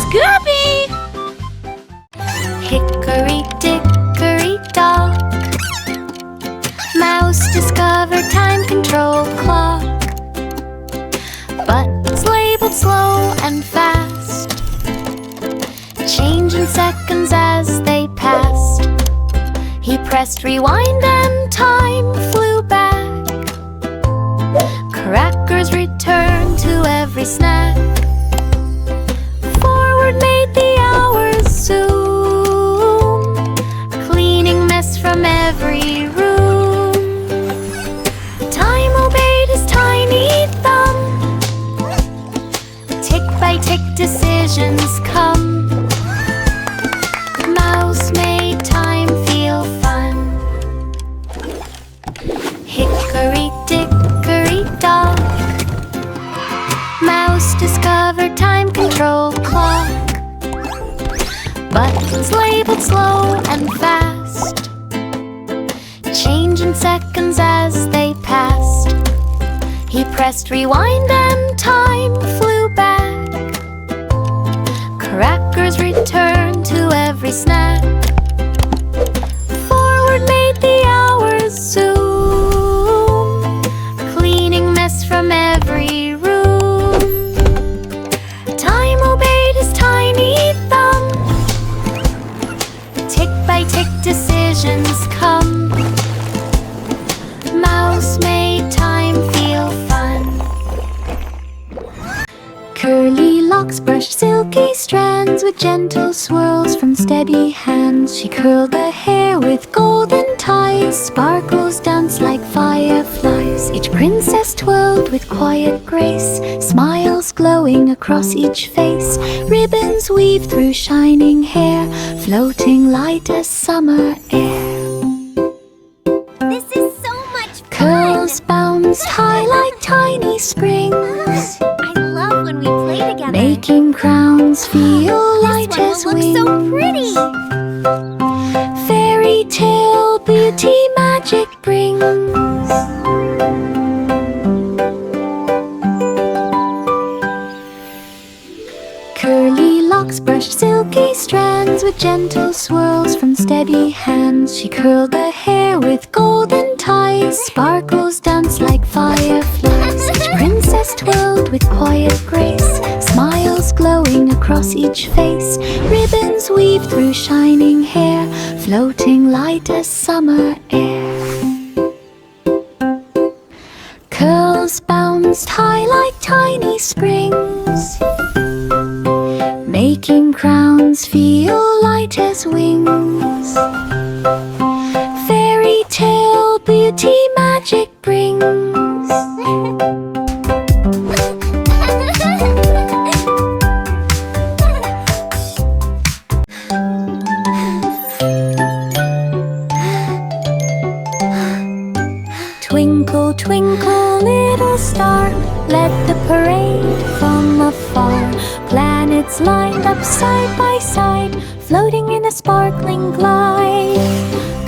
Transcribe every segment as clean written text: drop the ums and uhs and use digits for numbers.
Scooby! Hickory Dickory Dock, mouse discovered time control clock. Buttons labeled slow and fast, changing seconds as they passed. He pressed rewind and time flew back. Crackers returned to every snack. Forward made the hours zoom, cleaning mess from every room. Time obeyed his tiny thumb. Tick by tick decisions come. Mouse made time feel fun. Hickory Dickory Dock, mouse discovered time control clock. Buttons labeled slow and fast, changing seconds as they passed. He pressed rewind and time flew back. Crackers returned to every snack. Forward made the hours zoom, cleaning mess from every room. Time obeyed his tiny thumb. Tick by tick decisions come. Mouse made time feel fun. Curly locks brushed silky strands with gentle swirls from steady hands. She curled the hair with golden ties. Sparkles danced like fireflies. Each princess twirled with quiet grace, smiles glowing across each face. Ribbons weave through shining hair, floating light as summer air. This is so much fun! Curls bounced high like tiny springs, I love when we play together. making crowns feel light This as one wings. will look so pretty! Fairy tale beauty magic brings. Curly locks brushed silky strands with gentle swirls from steady hands. She curled the hair with golden ties. Sparkles danced like fireflies. Each princess twirled with quiet grace, smiles glowing across each face. Ribbons weave through shining hair, floating light as summer air. Curls bounced high like tiny springs, making crowns feel light as wings. Fairy tale beauty magic brings. Twinkle, twinkle, little star, let the parade from afar. Planets lined up side by side, floating in a sparkling glide.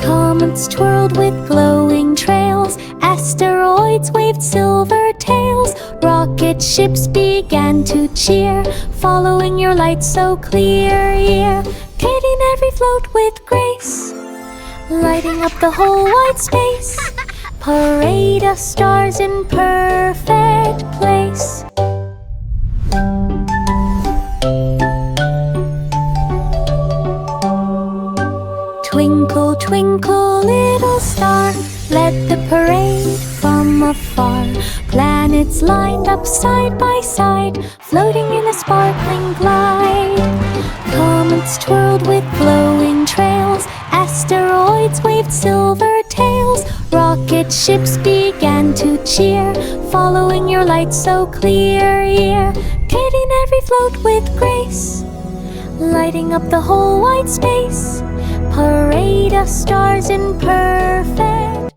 Comets twirled with glowing trails, asteroids waved silver tails. Rocket ships began to cheer, following your light so clear, yeah. Pitting every float with grace, lighting up the whole wide space. Parade of stars in perfect place. Twinkle, twinkle, little star, let the parade from afar. Planets lined up side by side, floating in a sparkling glide. Comets twirled with glowing trails, asteroids waved silver tails. Rocket ships began to cheer, following your light so clear, yeah. Pitting every float with grace, lighting up the whole wide space. Parade of stars in perfect.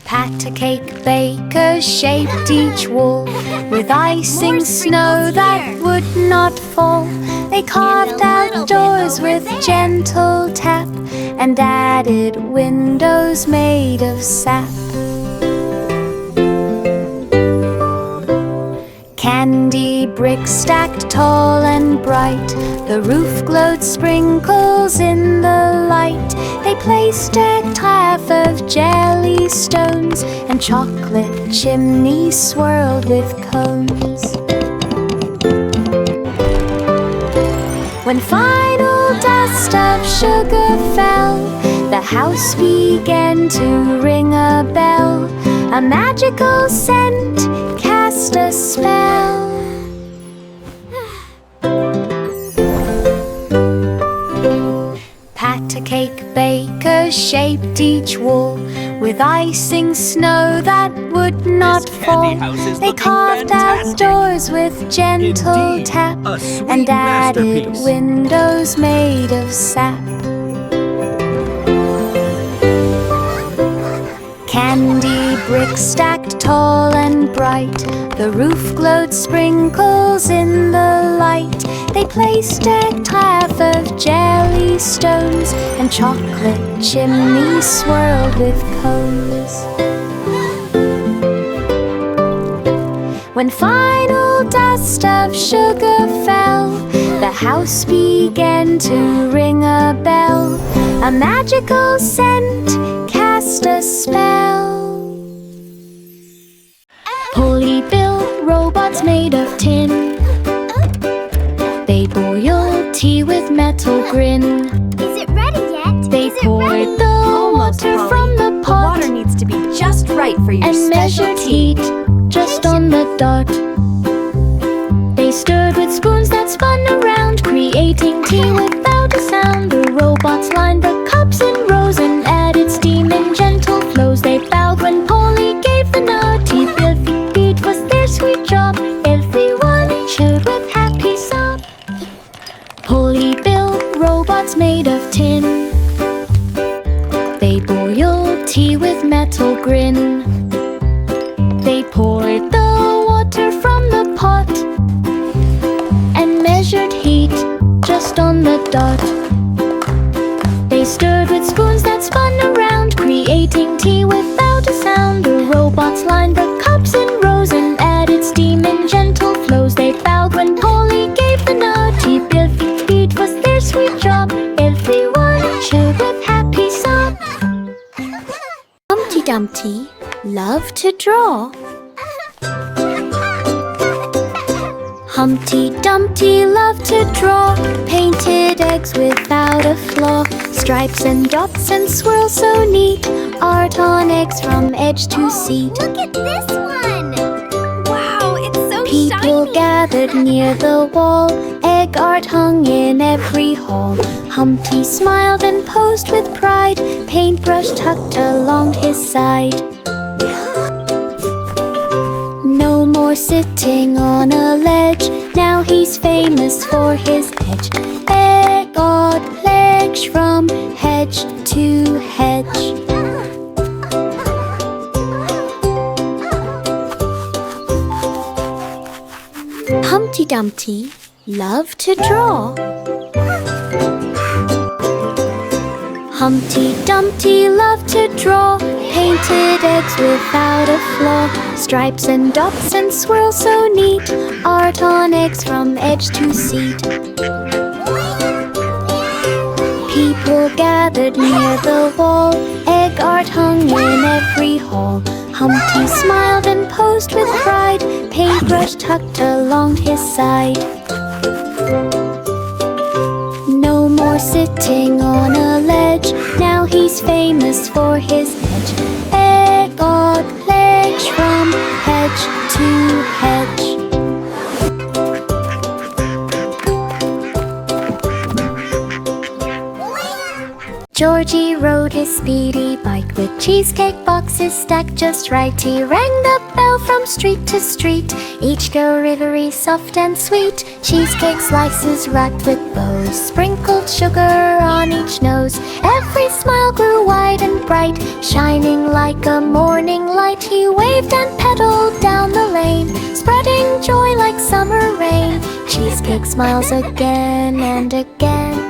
Pat a cake baker shaped each wall with icing snow that would not fall. They carved out doors with gentle tap and added windows made of sap. Candy bricks stacked tall and bright. The roof glowed sprinkles in the light. They placed a half of jelly stones, and chocolate chimneys swirled with cones. When final dust of sugar fell, the house began to ring a bell. A magical scent cast a spell. Pat-a-cake bakers shaped each wall with icing snow that would not fall. They carved out doors with gentle tap and added windows made of sap. Candy bricks stacked tall and bright. The roof glowed sprinkles in the light. They placed a half of jelly stones, and chocolate chimneys swirled with cones. When final dust of sugar fell, the house began to ring a bell. A magical scent cast a spell. Polly built robots made of tin. They boiled tea with metal grin. Is it ready yet? They poured the water from the pot. Water needs to be just right for your and special measured tea. heat just on the dot. They stirred with spoons that spun around, creating tea without a sound. The robots lined the cups in rows and added steam in gentle flows. They bowed when Polly gave the nod. Tea filthy feet was their sweet job. Everyone cheered with happy sob. Polly built robots made of tin. They boiled tea with metal grin. They poured the water from the pot and measured heat just on the dot. They stirred with spoons that spun around, creating tea without a sound. The robots lined the cups in rows and added steam in gentle flows. They bowed when Polly gave the nod. Tea filthy feet was their sweet job. Everyone cheered with happy sob. Humpty Dumpty loved to draw. Humpty Dumpty loved to draw. Painted eggs without a flaw. Stripes and dots and swirls so neat. Art on eggs from edge to seat. Look at this one! Wow, it's so People shiny! gathered near the wall. Egg art hung in every hall. Humpty smiled and posed with pride. Paintbrush tucked along his side. No more sitting on a ledge. Now he's famous for his edge. Egg art legs from hedge to hedge. Humpty Dumpty loved to draw. Humpty Dumpty loved to draw. Painted eggs without a flaw. Stripes and dots and swirls so neat. Art on eggs from edge to seat. People gathered near the wall. Egg art hung in every hall. Humpty smiled and posed with pride. Paintbrush tucked along his side. No more sitting on a ledge. Now he's famous for his edge. Egg art legs from hedge to hedge. Georgie rode his speedy bike with cheesecake boxes stacked just right. He rang the bell from street to street, each go-rivery soft and sweet. Cheesecake slices wrapped with bows, sprinkled sugar on each nose. Every smile grew wide and bright, shining like a morning light. He waved and pedaled down the lane, spreading joy like summer rain. Cheesecake smiles again and again.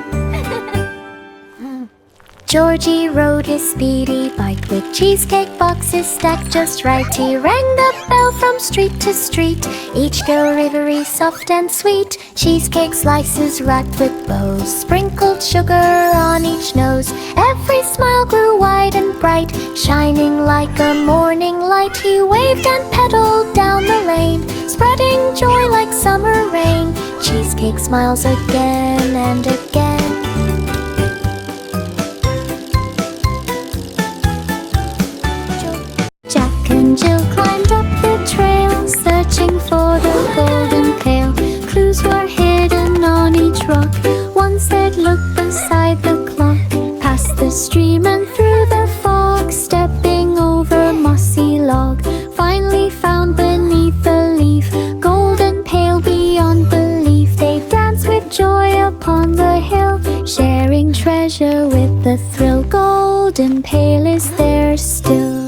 Georgie rode his speedy bike with cheesecake boxes stacked just right. He rang the bell from street to street, each girl rivery, soft and sweet. Cheesecake slices wrapped with bows, sprinkled sugar on each nose. Every smile grew wide and bright, shining like a morning light. He waved and pedaled down the lane, spreading joy like summer rain. Cheesecake smiles again and again. Jack and Jill climbed up the trail, searching for the golden pail. Clues were hidden on each rock. One said, look beside the clock, past the stream and through the fog, stepping over a mossy log. Finally found beneath the leaf, golden pail beyond belief. They danced with joy upon the hill, sharing treasure with the thrill. Golden pail is there still.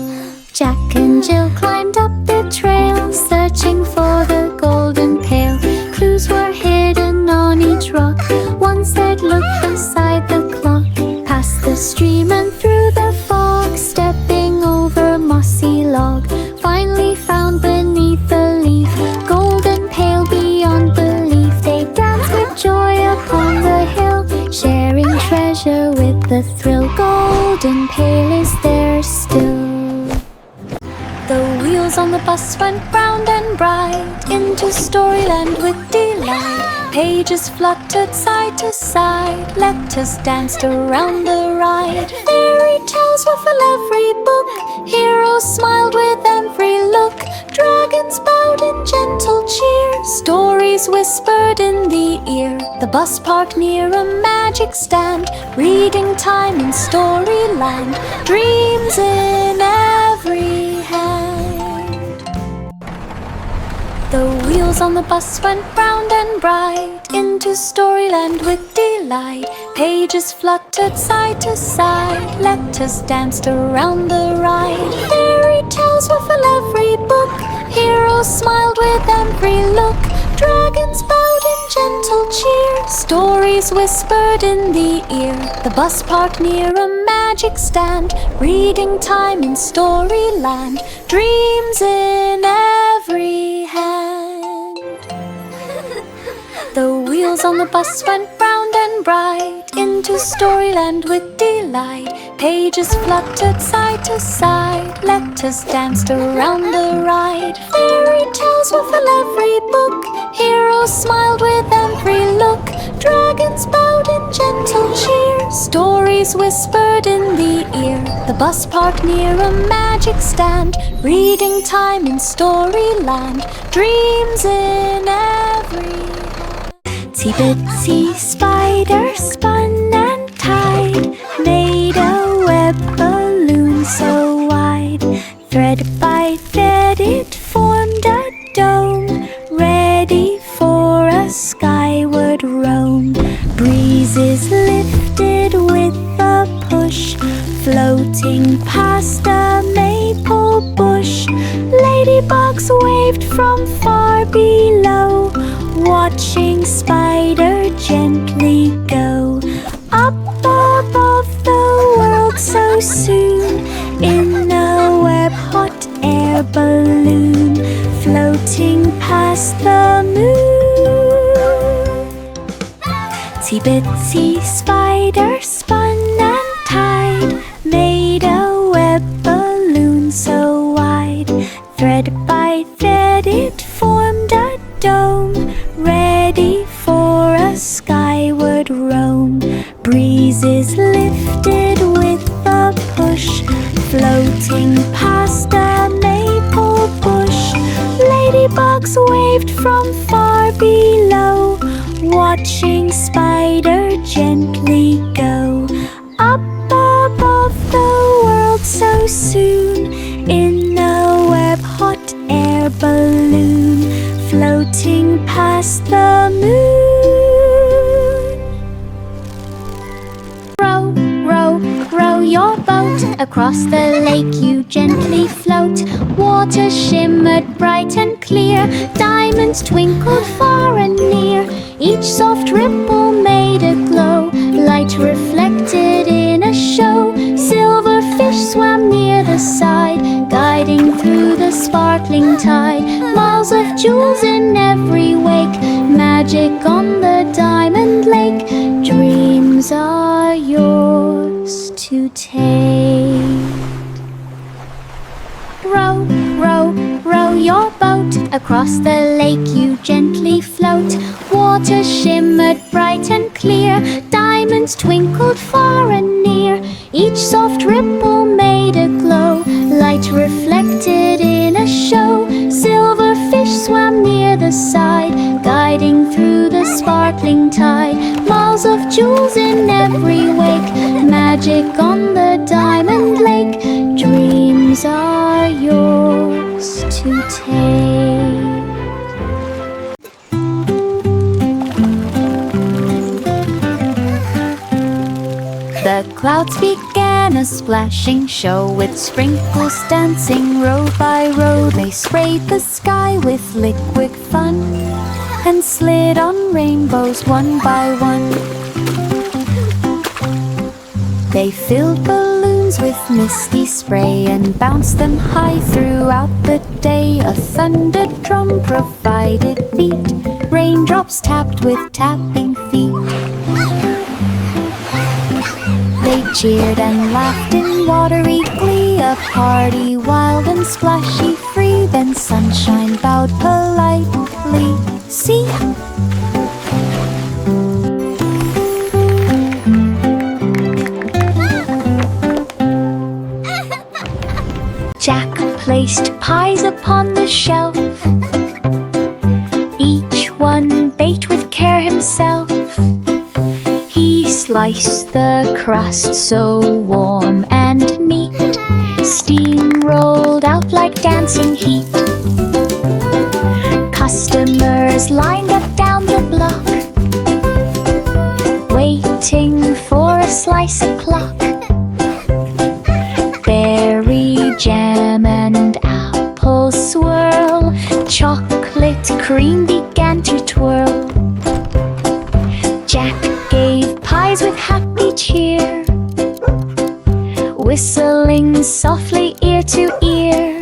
Jack and Jill climbed up the trail, searching for the golden pail. Clues were hidden on each rock. One said, look beside the clock, past the stream and through the fog, stepping over a mossy log. Finally found beneath the leaf, golden pail beyond belief. They danced with joy upon the hill, sharing treasure with the thrill. Golden pail is there still. The wheels on the bus went round and bright, into Storyland with delight. Pages fluttered side to side, letters danced around the ride. Fairy tales were full every book, heroes smiled with every look. Dragons bowed in gentle cheer, stories whispered in the ear. The bus parked near a magic stand, reading time in Storyland. Dreams in every hand. The wheels on the bus went round and bright, into Storyland with delight. Pages fluttered side to side, letters danced around the ride. Fairy tales were full every book, heroes smiled with every look. Dragons bowed in gentle cheer, stories whispered in the ear. The bus parked near a magic stand, reading time in Storyland. Dreams in every hand. The wheels on the bus went round and bright, into Storyland with delight. Pages fluttered side to side, letters danced around the ride. Fairy tales were full every book, heroes smiled with every look. Dragons bowed in gentle cheer, stories whispered in the ear. The bus parked near a magic stand, reading time in Storyland. Dreams in every hand. Itsy bitsy spider spun and tied, made a web balloon so wide. Thread by thread it formed a dome, ready for a skyward roam. Breezes lifted with a push, floating past a maple bush. Ladybugs waved from far below, watching Spider gently go. Up above the world so soon, in a web-hot air balloon, floating past the moon. Itsy bitsy spider spun and tied, made a web balloon so wide. Thread by thread it formed a dome, ready for a skyward roam. Breezes lifted with a push, floating past a maple bush. Ladybugs waved from far below, watching Spider gently go. Up above the world so soon, in a web-hot air balloon, floating past the moon. Row, row, row your boat, across the lake you gently float. Water shimmered bright and clear, diamonds twinkled far and near. Each soft ripple made a glow, light reflected in a show. Silver fish swam near the side, guiding through the sparkling tide. Miles of jewels in every wake, magic on the diamond lake. Dreams are yours to take. Row, row, row your boat across the lake, you gently float. Water shimmered bright and clear, diamonds twinkled far and near. Each soft ripple made a glow, light reflected in a show. Silver fish swam near the side, guiding through the sparkling tide. Miles of jewels in every wake, magic on the diamond lake. Dreams are yours to take. The clouds began a splashing show, with sprinkles dancing row by row. They sprayed the sky with liquid fun and slid on rainbows one by one. They filled balloons with misty spray and bounced them high throughout the day. A thunder drum provided beat, raindrops tapped with tapping feet. They cheered and laughed in watery glee, a party wild and splashy free. Then sunshine bowed politely. See? Jack placed pies upon the shelf, each one baked with care himself. He sliced the crust so warm and neat, steam rolled out like dancing heat. Customers lined up down the block, waiting for a slice o'clock. Berry jam and apple swirl, chocolate cream began to twirl. Jack gave pies with happy cheer, whistling softly ear to ear.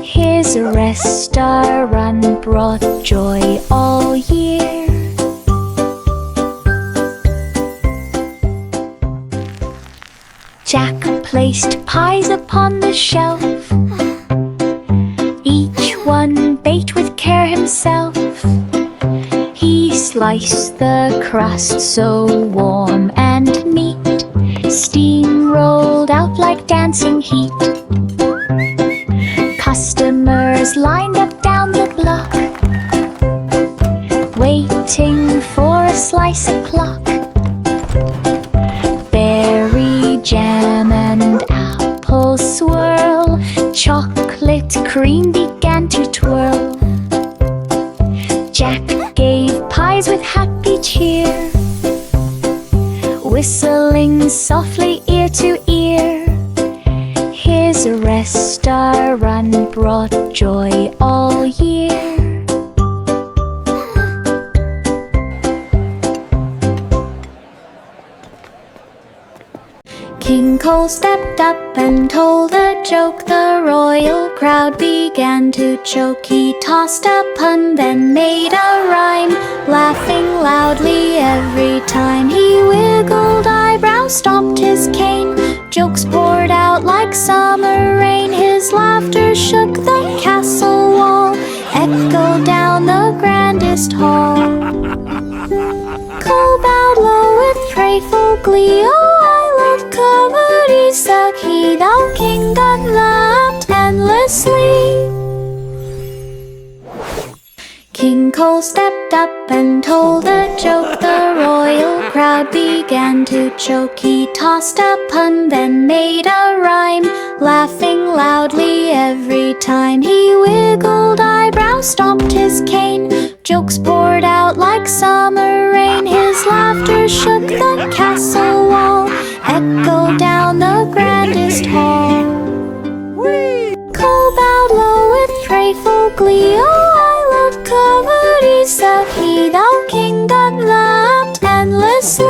His restaurant brought joy all year. Jack placed pies upon the shelf, each one baked with care himself. He sliced the crust so warm and neat, steam rolled out like dancing heat. Customers lined up down the block, waiting for a slice o'clock. Berry jam and apple swirl, chocolate cream began to twirl. Jack gave pies with happy cheer, whistling softly ear to ear. His restaurant brought joy all year. King Cole stepped up and told a joke. The royal crowd began to choke. He tossed a pun, then made a rhyme, laughing loudly every time. He wiggled eyebrows, stomped his cane. Jokes poured out like summer rain. His laughter shook the castle wall, echoed down the grandest hall. Cole bowed low with playful glee. Oh, I love comedy, said he. Thou king God laughed endlessly. King Cole stepped up and told a joke. The royal crowd began to choke. He tossed a pun, then made a rhyme, laughing loudly every time. He wiggled eyebrows, stomped his cane. Jokes poured out like summer rain. His laughter shook the castle wall, echoed down the grandest hall. Cole bowed low with playful glee. Oh, I love comedy, said he. Thou king God laughed endlessly.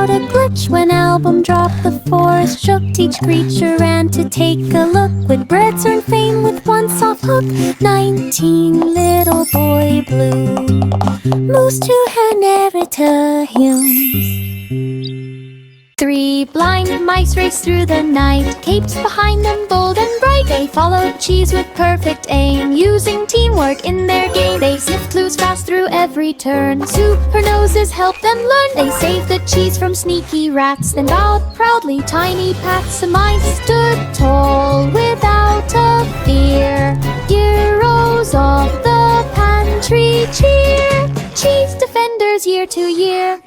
without a glitch. When album dropped, the forest shook. Each creature ran to take a look. With birds earn fame with one soft hook. 19 little boy blue moves to her narrator hymns. 3 blind mice race through the night, capes behind them bold and bright. They followed cheese with perfect aim, using teamwork in their game. They sniffed clues fast through every turn, super noses helped them learn. They saved the cheese from sneaky rats, then bowed proudly tiny pats. The mice stood tall without a fear. Heroes of the pantry cheer, cheese defenders year to year.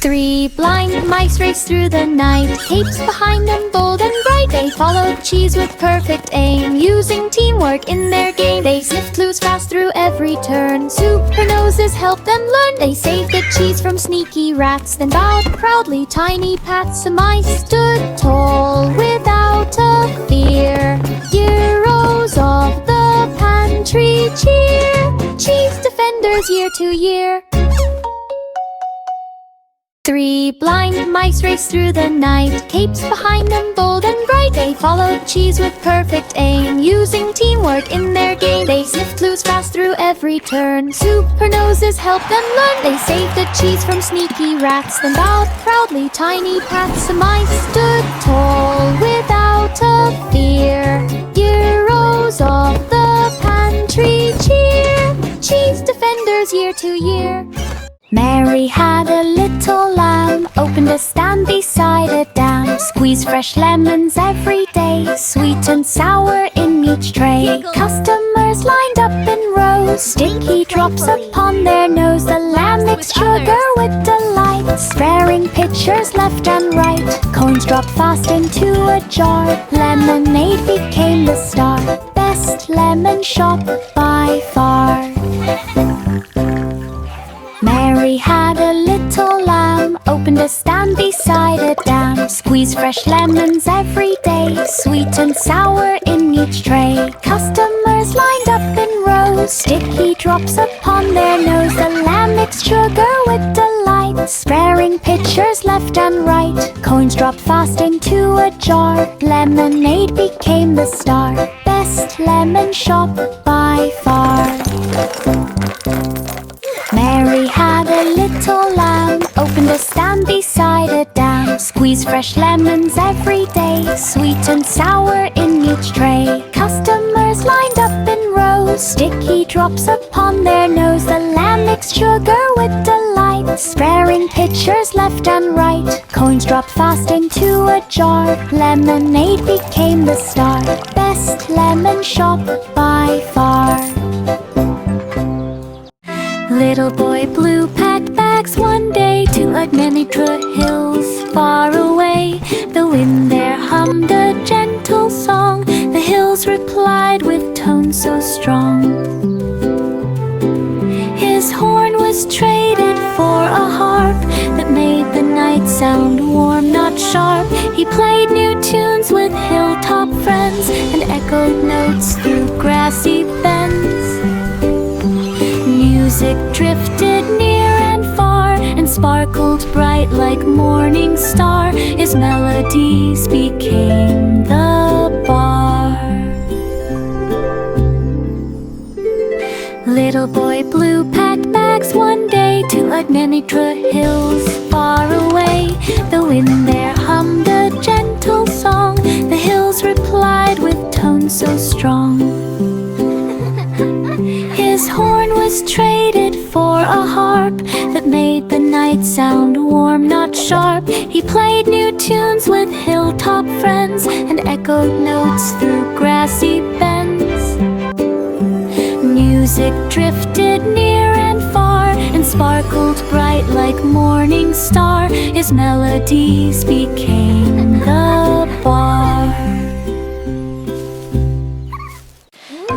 3 blind mice raced through the night, capes behind them bold and bright. They followed cheese with perfect aim, using teamwork in their game. They sniffed clues fast through every turn, super noses helped them learn. They saved the cheese from sneaky rats, then bowed proudly tiny pats. The mice stood tall without a fear. Heroes of the pantry cheer, cheese defenders year to year. 3 blind mice raced through the night, capes behind them bold and bright. They followed cheese with perfect aim, using teamwork in their game. They sniffed clues fast through every turn, super noses helped them learn. They saved the cheese from sneaky rats, then bowed proudly tiny pats. The mice stood tall without a fear. Heroes of the pantry cheer, cheese defenders year to year. Mary had a little lamb, opened a stand beside a dam. Squeezed fresh lemons every day, sweet and sour in each tray. Customers lined up in rows, sticky drops upon their nose. The lamb mixed sugar with delight, sparing pitchers left and right. Coins dropped fast into a jar, lemonade became the star. Best lemon shop by far. Mary had a little lamb, opened a stand beside a dam. Squeezed fresh lemons every day, sweet and sour in each tray. Customers lined up in rows, sticky drops upon their nose. The lamb mixed sugar with delight, sparing pitchers left and right. Coins dropped fast into a jar, lemonade became the star. Best lemon shop by far. Mary had a little lamb, opened a stand beside a dam. Squeezed fresh lemons every day, sweet and sour in each tray. Customers lined up in rows, sticky drops upon their nose. The lamb mixed sugar with delight, sparing pitchers left and right. Coins dropped fast into a jar, lemonade became the star. Best lemon shop by far. Little boy blue packed bags one day to Administra hills far away. The wind there hummed a gentle song, the hills replied with tones so strong. His horn was traded for a harp that made the night sound warm, not sharp. He played new tunes with hilltop friends and echoed notes through grassy bends. Music drifted near and far and sparkled bright like morning star. His melodies became the bar. Little boy blue packed bags one day to Administra hills far away. The wind there hummed a gentle song, the hills replied with tones so strong. His horn was traded for a harp that made the night sound warm, not sharp. He played new tunes with hilltop friends and echoed notes through grassy bends. Music drifted near and far and sparkled bright like morning star. His melodies became the bar.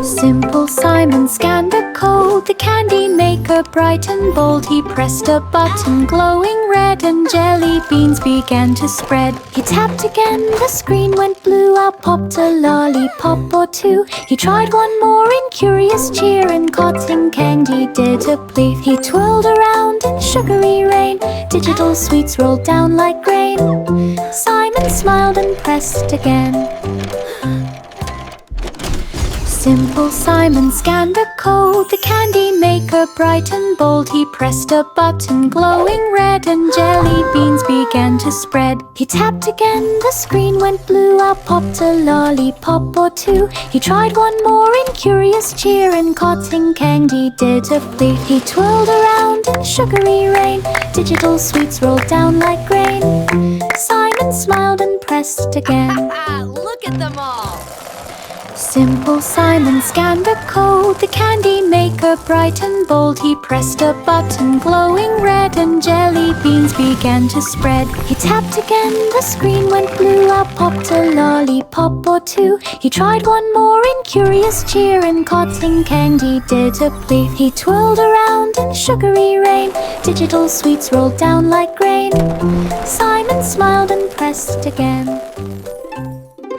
Simple Simon scanned the code, the candy maker maker bright and bold. He pressed a button glowing red, and jelly beans began to spread. He tapped again, the screen went blue. Out popped a lollipop or two. He tried one more in curious cheer, and cotton candy did a plea. He twirled around in sugary rain. Digital sweets rolled down like grain. Simon smiled and pressed again. Simple Simon scanned the code. The candy maker bright and bold. He pressed a button glowing red, and jelly beans began to spread. He tapped again, the screen went blue. Out popped a lollipop or two. He tried one more in curious cheer, and cotton candy did a plea. He twirled around in sugary rain. Digital sweets rolled down like grain. Simon smiled and pressed again. Look at them all. Simple Simon scanned the code. The candy maker bright and bold. He pressed a button glowing red, and jelly beans began to spread. He tapped again, the screen went blue. Out popped a lollipop or two. He tried one more in curious cheer, and cotton candy did a plea. He twirled around in sugary rain. Digital sweets rolled down like grain. Simon smiled and pressed again.